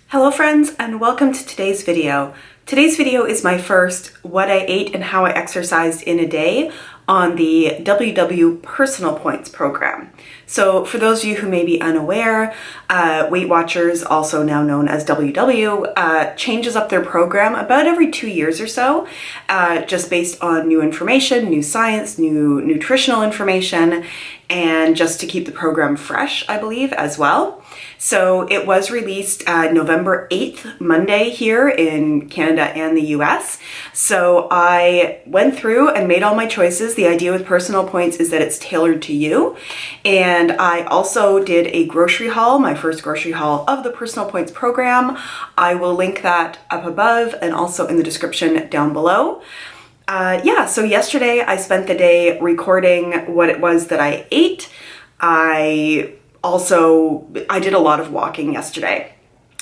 Hello friends, and welcome to today's video. Today's video is my first what I ate and how I exercised in a day on the WW Personal Points program. So for those of you who may be unaware, Weight Watchers, also now known as WW, changes up their program about every 2 years or so, just based on new information, new science, new nutritional information, and just to keep the program fresh, I believe, as well. So it was released November 8th, Monday here in Canada and the US. So I went through and made all my choices. The idea with Personal Points is that it's tailored to you. And I also did a grocery haul, my first grocery haul of the Personal Points program. I will link that up above and also in the description down below. So yesterday I spent the day recording what it was that I ate. I did a lot of walking yesterday.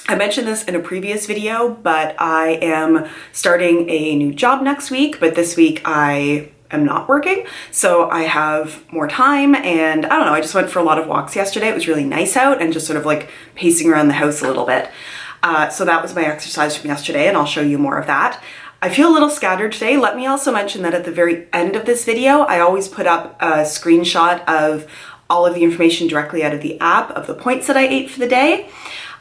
I mentioned this in a previous video, but I am starting a new job next week, but this week I am not working, so I have more time, and I don't know, I just went for a lot of walks yesterday. It was really nice out and just sort of like pacing around the house a little bit. So that was my exercise from yesterday, and I'll show you more of that. I feel a little scattered today. Let me also mention that at the very end of this video, I always put up a screenshot of all of the information directly out of the app of the points that I ate for the day.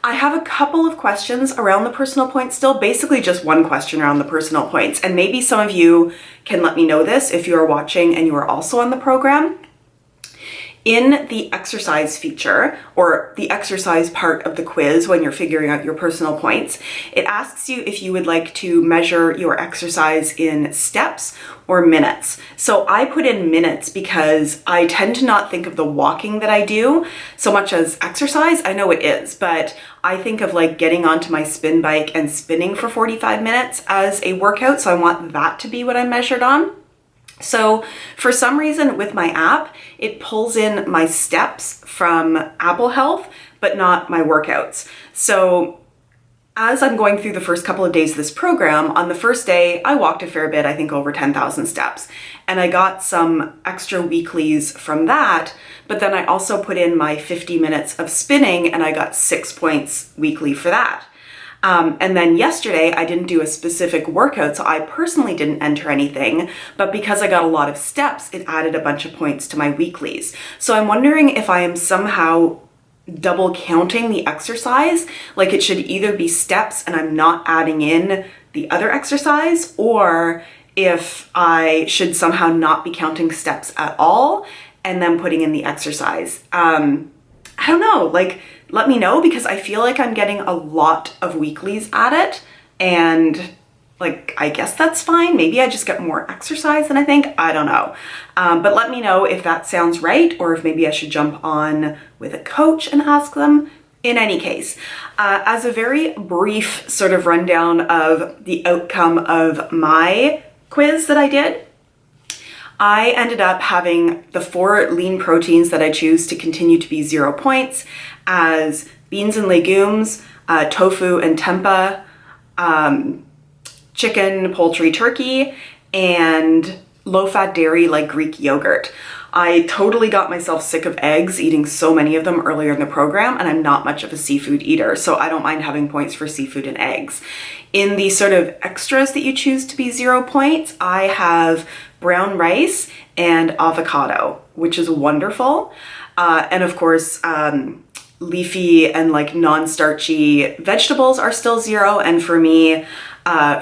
I have a couple of questions around the personal points still, basically just one question around the personal points. And maybe some of you can let me know this if you are watching and you are also on the program. In the exercise feature, or the exercise part of the quiz when you're figuring out your personal points, it asks you if you would like to measure your exercise in steps or minutes. So I put in minutes because I tend to not think of the walking that I do so much as exercise. I know it is, but I think of like getting onto my spin bike and spinning for 45 minutes as a workout. So I want that to be what I measured on. So for some reason with my app, it pulls in my steps from Apple Health, but not my workouts. So as I'm going through the first couple of days of this program, on the first day, I walked a fair bit, I think over 10,000 steps. And I got some extra weeklies from that, but then I also put in my 50 minutes of spinning and I got 6 points weekly for that. And then yesterday I didn't do a specific workout, so I personally didn't enter anything, but because I got a lot of steps, it added a bunch of points to my weeklies. So I'm wondering if I am somehow double counting the exercise, like it should either be steps and I'm not adding in the other exercise, or if I should somehow not be counting steps at all and then putting in the exercise. I don't know, like, let me know, because I feel like I'm getting a lot of weeklies at it, and like, I guess that's fine. Maybe I just get more exercise than I think. I don't know. But let me know if that sounds right, or if maybe I should jump on with a coach and ask them. In any case, as a very brief sort of rundown of the outcome of my quiz that I did, I ended up having the 4 lean proteins that I choose to continue to be 0 points as beans and legumes, tofu and tempeh, chicken, poultry, turkey, and low-fat dairy like Greek yogurt. I totally got myself sick of eggs, eating so many of them earlier in the program, and I'm not much of a seafood eater, so I don't mind having points for seafood and eggs. In the sort of extras that you choose to be 0 points, I have brown rice and avocado, which is wonderful. And of course, leafy and like non-starchy vegetables are still 0, and for me,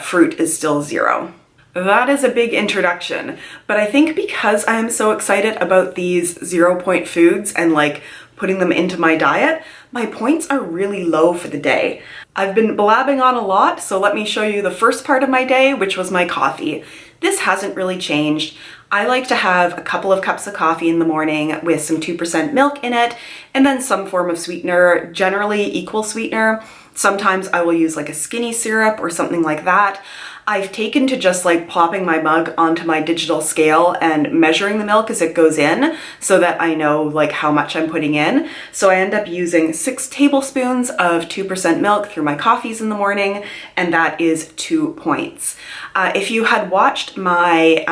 fruit is still 0. That is a big introduction, but I think because I am so excited about these 0 point foods and like putting them into my diet, my points are really low for the day. I've been blabbing on a lot, so let me show you the first part of my day, which was my coffee. This hasn't really changed. I like to have a couple of cups of coffee in the morning with some 2% milk in it, and then some form of sweetener, generally equal sweetener. Sometimes I will use like a skinny syrup or something like that. I've taken to just like plopping my mug onto my digital scale and measuring the milk as it goes in so that I know like how much I'm putting in. So I end up using 6 tablespoons of 2% milk through my coffees in the morning, and that is 2 points. If you had watched my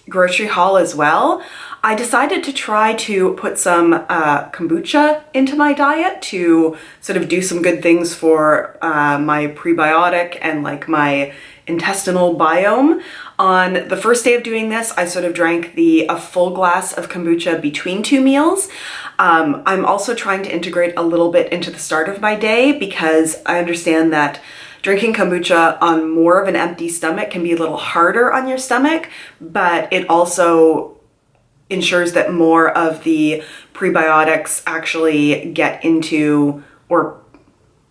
grocery haul as well, I decided to try to put some kombucha into my diet to sort of do some good things for my prebiotic and like my intestinal biome. On the first day of doing this, I sort of drank a full glass of kombucha between 2 meals. I'm also trying to integrate a little bit into the start of my day because I understand that drinking kombucha on more of an empty stomach can be a little harder on your stomach, but it also ensures that more of the prebiotics actually get into, or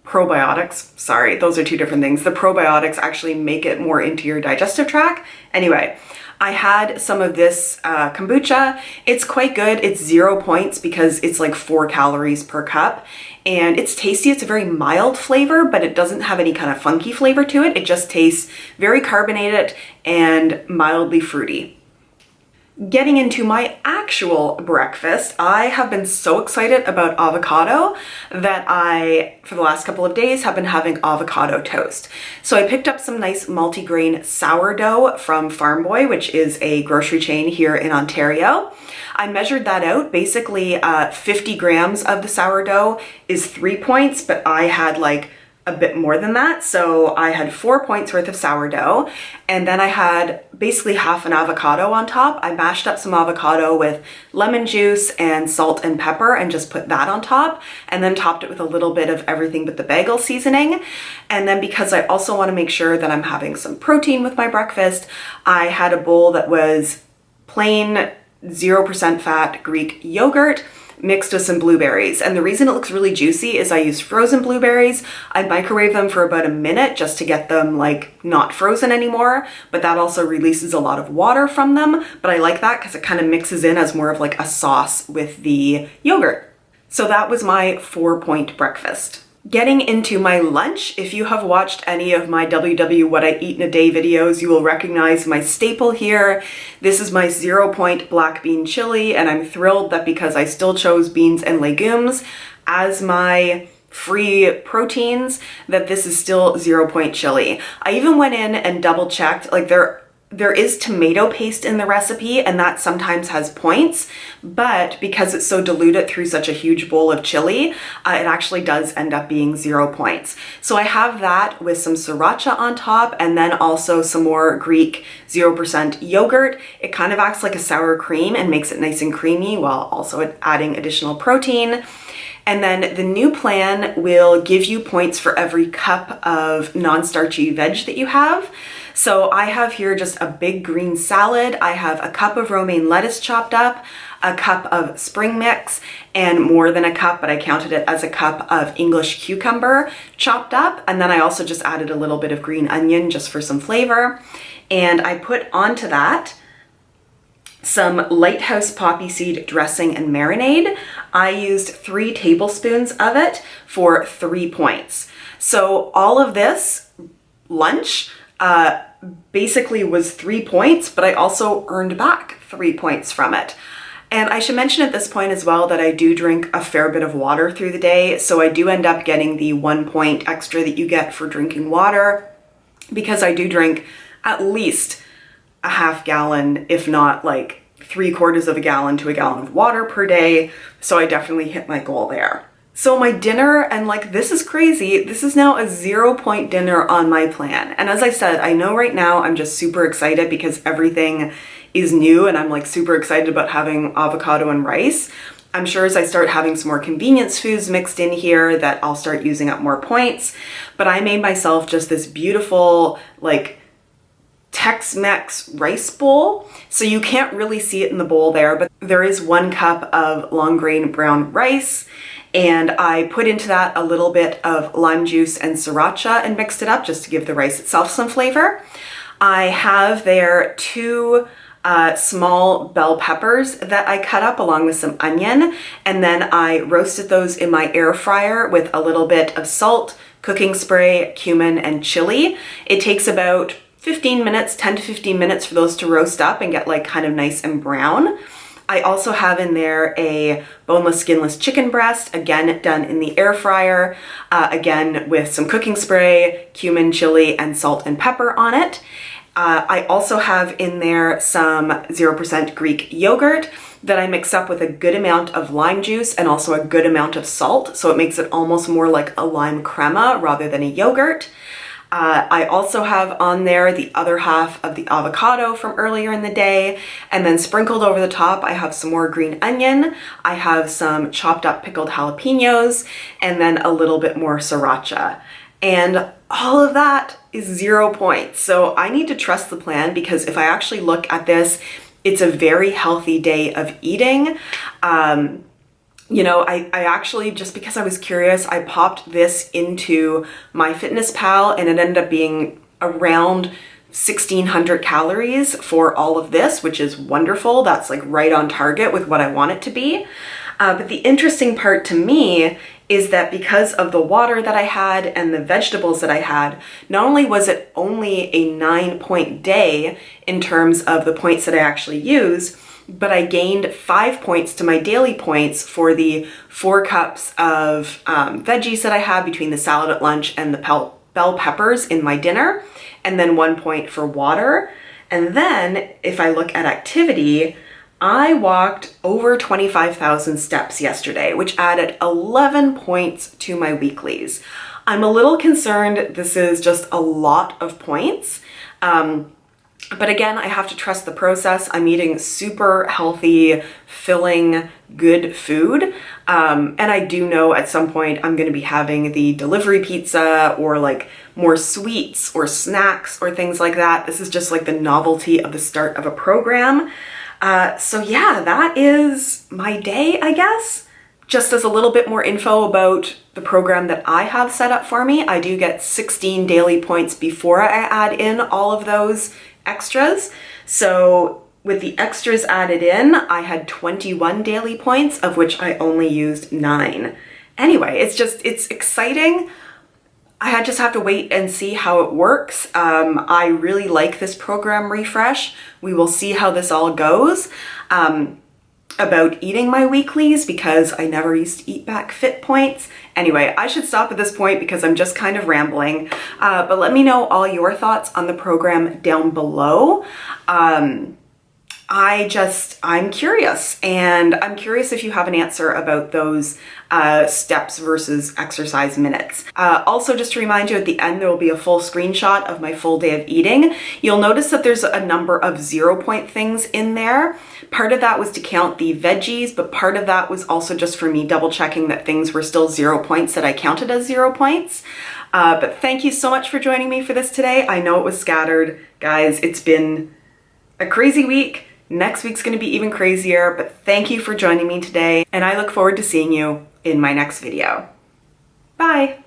probiotics, sorry, those are 2 different things. The probiotics actually make it more into your digestive tract. Anyway, I had some of this kombucha. It's quite good. It's 0 points because it's like 4 calories per cup. And it's tasty. It's a very mild flavor, but it doesn't have any kind of funky flavor to it. It just tastes very carbonated and mildly fruity. Getting into my actual breakfast, I have been so excited about avocado that I, for the last couple of days, have been having avocado toast. So I picked up some nice multigrain sourdough from Farm Boy, which is a grocery chain here in Ontario. I measured that out. Basically, 50 grams of the sourdough is 3 points, but I had like a bit more than that. So I had 4 points worth of sourdough, and then I had basically half an avocado on top. I mashed up some avocado with lemon juice and salt and pepper and just put that on top, and then topped it with a little bit of everything but the bagel seasoning. And then because I also want to make sure that I'm having some protein with my breakfast, I had a bowl that was plain 0% fat Greek yogurt mixed with some blueberries. And the reason it looks really juicy is I used frozen blueberries. I microwave them for about a minute just to get them like not frozen anymore, but that also releases a lot of water from them. But I like that because it kind of mixes in as more of like a sauce with the yogurt. So that was my 4-point breakfast. Getting into my lunch, if you have watched any of my WW What I Eat in a Day videos, you will recognize my staple here. This is my 0-point black bean chili, and I'm thrilled that because I still chose beans and legumes as my free proteins, that this is still 0-point chili. I even went in and double checked, like there is tomato paste in the recipe, and that sometimes has points, but because it's so diluted through such a huge bowl of chili, it actually does end up being 0 points. So I have that with some sriracha on top, and then also some more Greek 0% yogurt. It kind of acts like a sour cream and makes it nice and creamy while also adding additional protein. And then the new plan will give you points for every cup of non-starchy veg that you have. So I have here just a big green salad. I have a cup of romaine lettuce chopped up, a cup of spring mix, and more than a cup, but I counted it as a cup of English cucumber chopped up. And then I also just added a little bit of green onion just for some flavor. And I put onto that some Lighthouse poppy seed dressing and marinade. I used 3 tablespoons of it for 3 points. So all of this lunch basically was 3 points, but I also earned back 3 points from it. And I should mention at this point as well that I do drink a fair bit of water through the day, so I do end up getting the 1 point extra that you get for drinking water, because I do drink at least a half gallon, if not like 3/4 of a gallon to a gallon of water per day. So I definitely hit my goal there. So my dinner, and like, this is crazy, this is now a 0-point dinner on my plan. And as I said, I know right now I'm just super excited because everything is new and I'm like super excited about having avocado and rice. I'm sure as I start having some more convenience foods mixed in here that I'll start using up more points. But I made myself just this beautiful like Tex-Mex rice bowl. So you can't really see it in the bowl there, but there is 1 cup of long grain brown rice. And I put into that a little bit of lime juice and sriracha and mixed it up just to give the rice itself some flavor. I have there 2 small bell peppers that I cut up along with some onion, and then I roasted those in my air fryer with a little bit of salt, cooking spray, cumin, and chili. It takes about 15 minutes, 10 to 15 minutes for those to roast up and get like kind of nice and brown. I also have in there a boneless, skinless chicken breast, again done in the air fryer, again with some cooking spray, cumin, chili, and salt and pepper on it. I also have in there some 0% Greek yogurt that I mix up with a good amount of lime juice and also a good amount of salt, so it makes it almost more like a lime crema rather than a yogurt. I also have on there the other half of the avocado from earlier in the day, and then sprinkled over the top I have some more green onion, I have some chopped up pickled jalapenos, and then a little bit more sriracha. And all of that is 0 points. So I need to trust the plan, because if I actually look at this, it's a very healthy day of eating. You know, I actually, just because I was curious, I popped this into MyFitnessPal and it ended up being around 1,600 calories for all of this, which is wonderful. That's like right on target with what I want it to be. But the interesting part to me is that because of the water that I had and the vegetables that I had, not only was it only a 9-point day in terms of the points that I actually use, but I gained 5 points to my daily points for the 4 cups of veggies that I had between the salad at lunch and the bell peppers in my dinner, and then 1 point for water. And then if I look at activity, I walked over 25,000 steps yesterday, which added 11 points to my weeklies. I'm a little concerned this is just a lot of points. But again, I have to trust the process. I'm eating super healthy, filling, good food. And I do know at some point I'm going to be having the delivery pizza or like more sweets or snacks or things like that. This is just like the novelty of the start of a program. So yeah, that is my day, I guess. Just as a little bit more info about the program that I have set up for me, I do get 16 daily points before I add in all of those extras. So with the extras added in, I had 21 daily points, of which I only used 9. Anyway, it's exciting. I just have to wait and see how it works. I really like this program refresh. We will see how this all goes. About eating my weeklies, because I never used to eat back fit points. Anyway, I should stop at this point because I'm just kind of rambling. But let me know all your thoughts on the program down below. I'm curious, and I'm curious if you have an answer about those steps versus exercise minutes. Also, just to remind you, at the end there will be a full screenshot of my full day of eating. You'll notice that there's a number of 0-point things in there. Part of that was to count the veggies, but part of that was also just for me double checking that things were still 0 points, that I counted as 0 points. But thank you so much for joining me for this today. I know it was scattered. Guys, it's been a crazy week. Next week's going to be even crazier, but thank you for joining me today, and I look forward to seeing you in my next video. Bye!